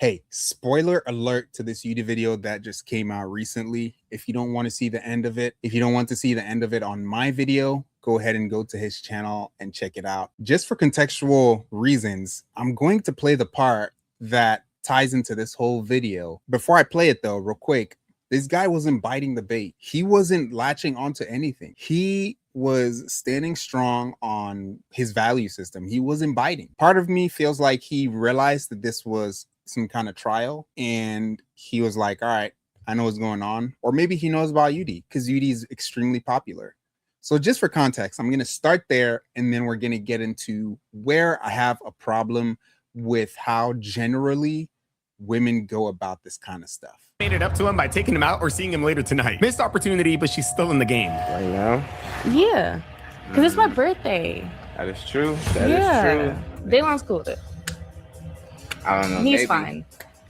Hey, spoiler alert to this YouTube video that just came out recently. If you don't want to see the end of it, if you don't want to see the end of it on my video, go ahead and go to his channel and check it out. Just for contextual reasons, I'm going to play the part that ties into this whole video. Before I play it though, real quick, this guy wasn't biting the bait. He wasn't latching onto anything. He was standing strong on his value system. He wasn't biting. Part of me feels like he realized that this was some kind of trial and he was like, all right, I know what's going on. Or maybe he knows about UD because UD is extremely popular. So just for context, I'm going to start there and then we're going to get into where I have a problem with how generally women go about this kind of stuff. Made it up to him by taking him out or seeing him later tonight. Missed opportunity, but she's still in the game. Right now? Yeah, because it's my birthday. That is true. That is true. Daylon's cool with it. I don't know. He's maybe. fine.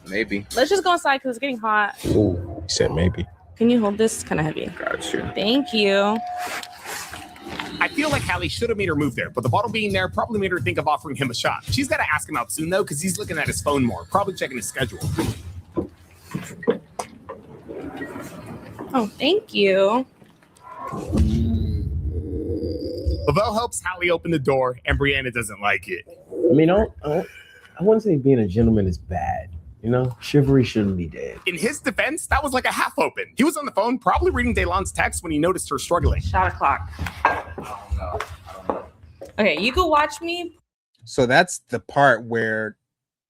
Maybe. Let's just go inside because it's getting hot. Ooh, you said maybe. Can you hold this? Kind of heavy. Got you. Thank you. I feel like Hallie should have made her move there, but the bottle being there probably made her think of offering him a shot. She's got to ask him out soon, though, because he's looking at his phone more, probably checking his schedule. Oh, thank you. Lavelle helps Hallie open the door, and Brianna doesn't like it. I mean, I wouldn't say being a gentleman is bad. You know, chivalry shouldn't be dead. In his defense, that was like a half open. He was on the phone, probably reading Daylon's text when he noticed her struggling. Shot o'clock. Okay, you can watch me. So that's the part where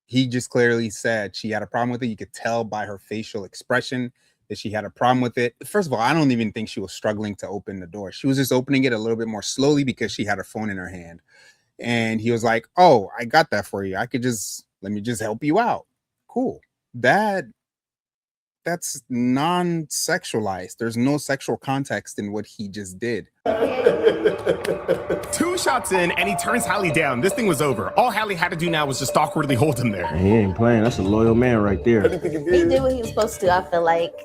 he just clearly said she had a problem with it. You could tell by her facial expression that she had a problem with it. First of all, I don't even think she was struggling to open the door. She was just opening it a little bit more slowly because she had her phone in her hand. And he was like, oh, I got that for you. Let me just help you out. Cool. That's non-sexualized. There's no sexual context in what he just did. 2 shots in, and he turns Hallie down. This thing was over. All Hallie had to do now was just awkwardly hold him there. He ain't playing. That's a loyal man right there. He did what he was supposed to. I feel like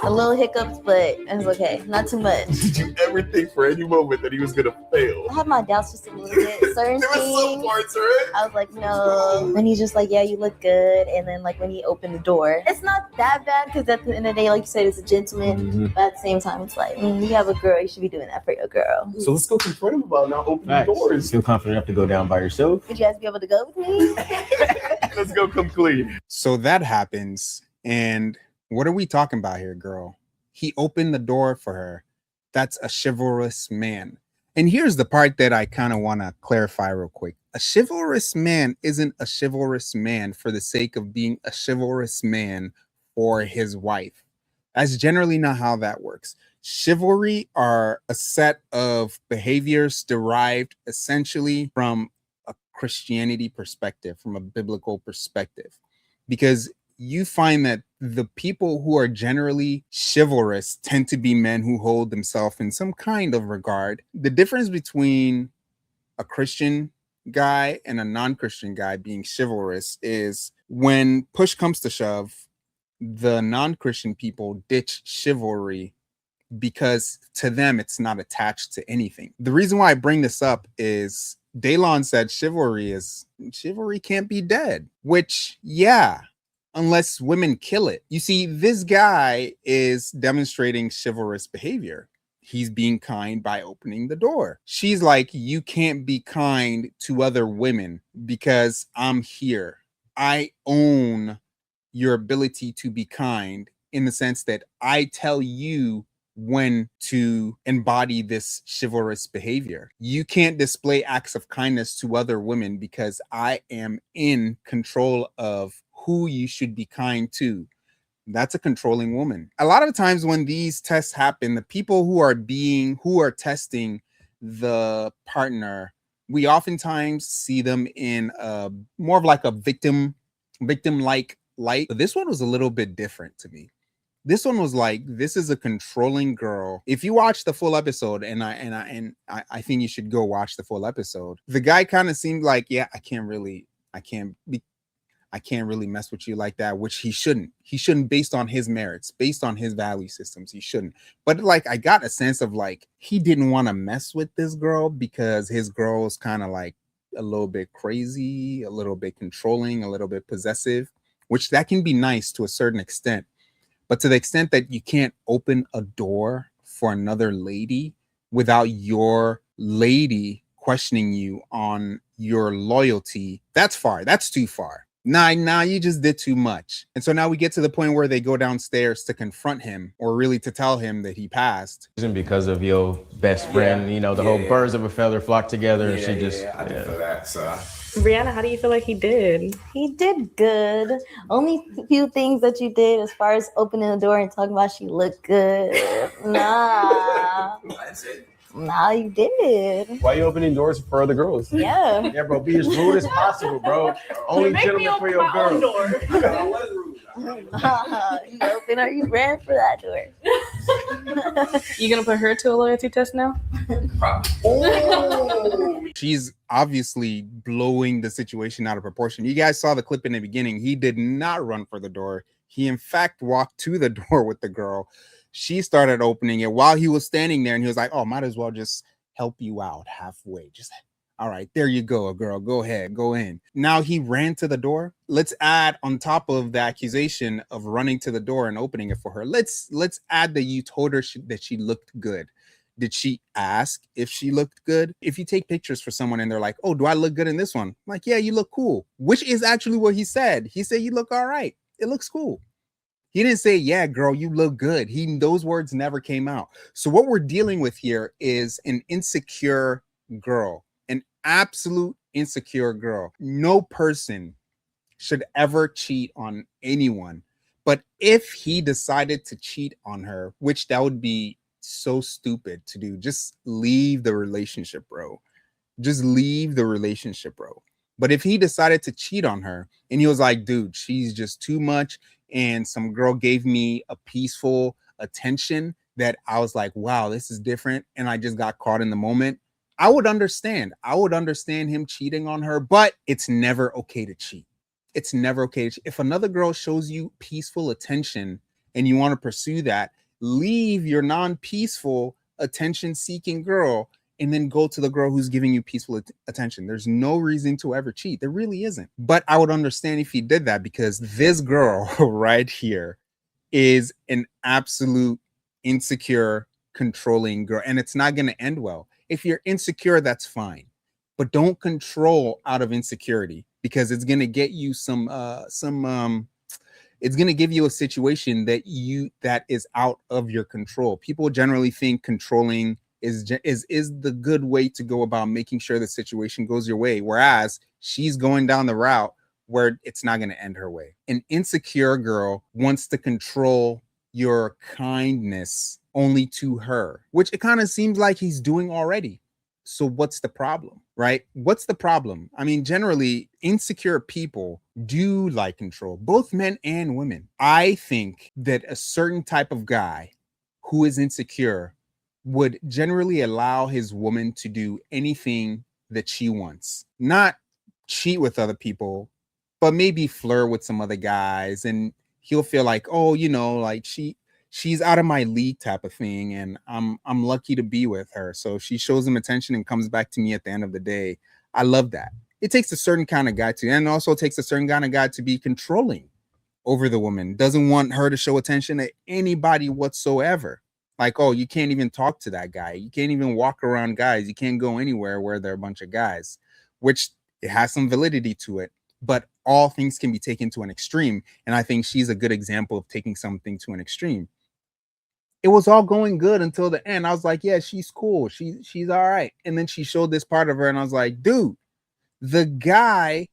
a little hiccups, but it's okay. Not too much. Did you ever think for any moment that he was gonna fail? I had my doubts just a little bit. Certain There was some things, parts, right? I was like, no. And he's just like, yeah, you look good. And then like when he opened the door, it's not that bad because at the end of the day, like you said, it's a gentleman. Mm-hmm. But at the same time, it's like, you have a girl, you should be doing that for your girl. So let's go confront him about not opening doors. Feel confident enough to go down by yourself? Would you guys be able to go with me? Let's go come clean. So that happens. And what are we talking about here, girl? He opened the door for her. That's a chivalrous man. And here's the part that I kind of want to clarify real quick. A chivalrous man isn't a chivalrous man for the sake of being a chivalrous man for his wife. That's generally not how that works. Chivalry are a set of behaviors derived essentially from a Christianity perspective, from a biblical perspective, because you find that the people who are generally chivalrous tend to be men who hold themselves in some kind of regard. The difference between a Christian guy and a non-Christian guy being chivalrous is when push comes to shove, the non-Christian people ditch chivalry because to them it's not attached to anything. The reason why I bring this up is Daylon said chivalry can't be dead, which yeah, unless women kill it. You see, this guy is demonstrating chivalrous behavior. He's being kind by opening the door. She's like, you can't be kind to other women because I'm here. I own your ability to be kind in the sense that I tell you when to embody this chivalrous behavior. You can't display acts of kindness to other women because I am in control of who you should be kind to. That's a controlling woman. A lot of times when these tests happen, the people who are testing the partner, we oftentimes see them in more of like a victim-like light. But this one was a little bit different to me. This one was like, this is a controlling girl. If you watch the full episode, and I think you should go watch the full episode, the guy kind of seemed like, yeah, I can't really mess with you like that, which he shouldn't. He shouldn't, based on his merits, based on his value systems, he shouldn't. But like, I got a sense of like, he didn't want to mess with this girl because his girl is kind of like a little bit crazy, a little bit controlling, a little bit possessive, which that can be nice to a certain extent. But to the extent that you can't open a door for another lady without your lady questioning you on your loyalty, that's far. That's too far. Nah, you just did too much. And so now we get to the point where they go downstairs to confront him, or really to tell him that he passed. Because of your best friend, you know, the whole birds of a feather flock together, and she just. I did feel that. So Brianna, how do you feel like he did? He did good. Only few things that you did as far as opening the door and talking about she looked good. Nah. that's it. Nah, you did. Why are you opening doors for other girurs? Yeah. Yeah, bro, be as rude as possible, bro. Only gentleman for your girl. You open or you ran for that door. You gonna put her to a loyalty test now? She's obviously blowing the situation out of proportion. You guys saw the clip in the beginning. He did not run for the door. He, in fact, walked to the door with the girl. She started opening it while he was standing there, and he was like, oh, might as well just help you out halfway. Just, all right, there you go, girl. Go ahead, go in. Now he ran to the door. Let's add on top of the accusation of running to the door and opening it for her. Let's add that you told her that she looked good. Did she ask if she looked good? If you take pictures for someone and they're like, oh, do I look good in this one? I'm like, yeah, you look cool, which is actually what he said. He said, you look all right. It looks cool. He didn't say, yeah, girl, you look good. Those words never came out. So what we're dealing with here is an insecure girl, an absolute insecure girl. No person should ever cheat on anyone. But if he decided to cheat on her, which that would be so stupid to do, just leave the relationship, bro. Just leave the relationship, bro. But if he decided to cheat on her and he was like, dude, she's just too much, and some girl gave me a peaceful attention that I was like, wow, this is different, and I just got caught in the moment, I would understand. I would understand him cheating on her, but it's never okay to cheat. It's never okay to cheat. If another girl shows you peaceful attention and you want to pursue that, leave your non-peaceful attention-seeking girl and then go to the girl who's giving you peaceful attention. There's no reason to ever cheat. There really isn't. But I would understand if he did that, because this girl right here is an absolute insecure, controlling girl, and it's not going to end well. If you're insecure, that's fine, but don't control out of insecurity, because it's going to get you it's going to give you a situation that is out of your control. People generally think controlling is the good way to go about making sure the situation goes your way, whereas she's going down the route where it's not going to end her way. An insecure girl wants to control your kindness only to her, which it kind of seems like he's doing already. So what's the problem, right? What's the problem? I mean, generally, insecure people do like control, both men and women. I think that a certain type of guy who is insecure would generally allow his woman to do anything that she wants, not cheat with other people, but maybe flirt with some other guys, and he'll feel like, oh, you know, like she's out of my league type of thing, and I'm lucky to be with her. So if she shows him attention and comes back to me at the end of the day, I love that. It takes a certain kind of guy to, and also takes a certain kind of guy to be controlling over the woman, doesn't want her to show attention to anybody whatsoever. Like, oh, you can't even talk to that guy. You can't even walk around guys. You can't go anywhere where there are a bunch of guys, which it has some validity to it. But all things can be taken to an extreme. And I think she's a good example of taking something to an extreme. It was all going good until the end. I was like, yeah, she's cool. She's all right. And then she showed this part of her, and I was like, dude, the guy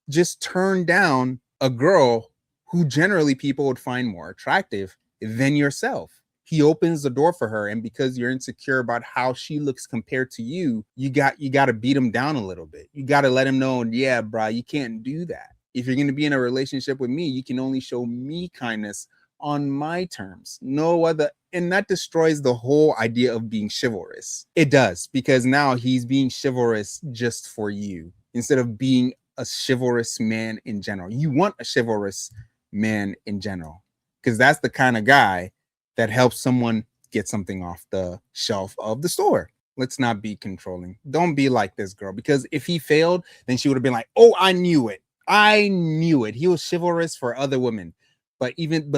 just turned down a girl who generally people would find more attractive than yourself. He opens the door for her, and because you're insecure about how she looks compared to you, you got to beat him down a little bit. You got to let him know, yeah, bro, you can't do that. If you're going to be in a relationship with me, you can only show me kindness on my terms, no other. And that destroys the whole idea of being chivalrous. It does, because now he's being chivalrous just for you instead of being a chivalrous man in general. You want a chivalrous man in general, because that's the kind of guy that helps someone get something off the shelf of the store. Let's not be controlling. Don't be like this girl, because if he failed, then she would have been like, oh, I knew it. I knew it. He was chivalrous for other women, but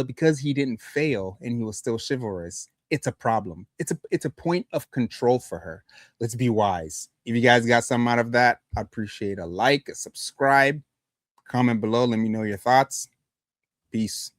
because he didn't fail and he was still chivalrous, it's a problem. It's a point of control for her. Let's be wise. If you guys got something out of that, I appreciate a like, a subscribe, comment below. Let me know your thoughts. Peace.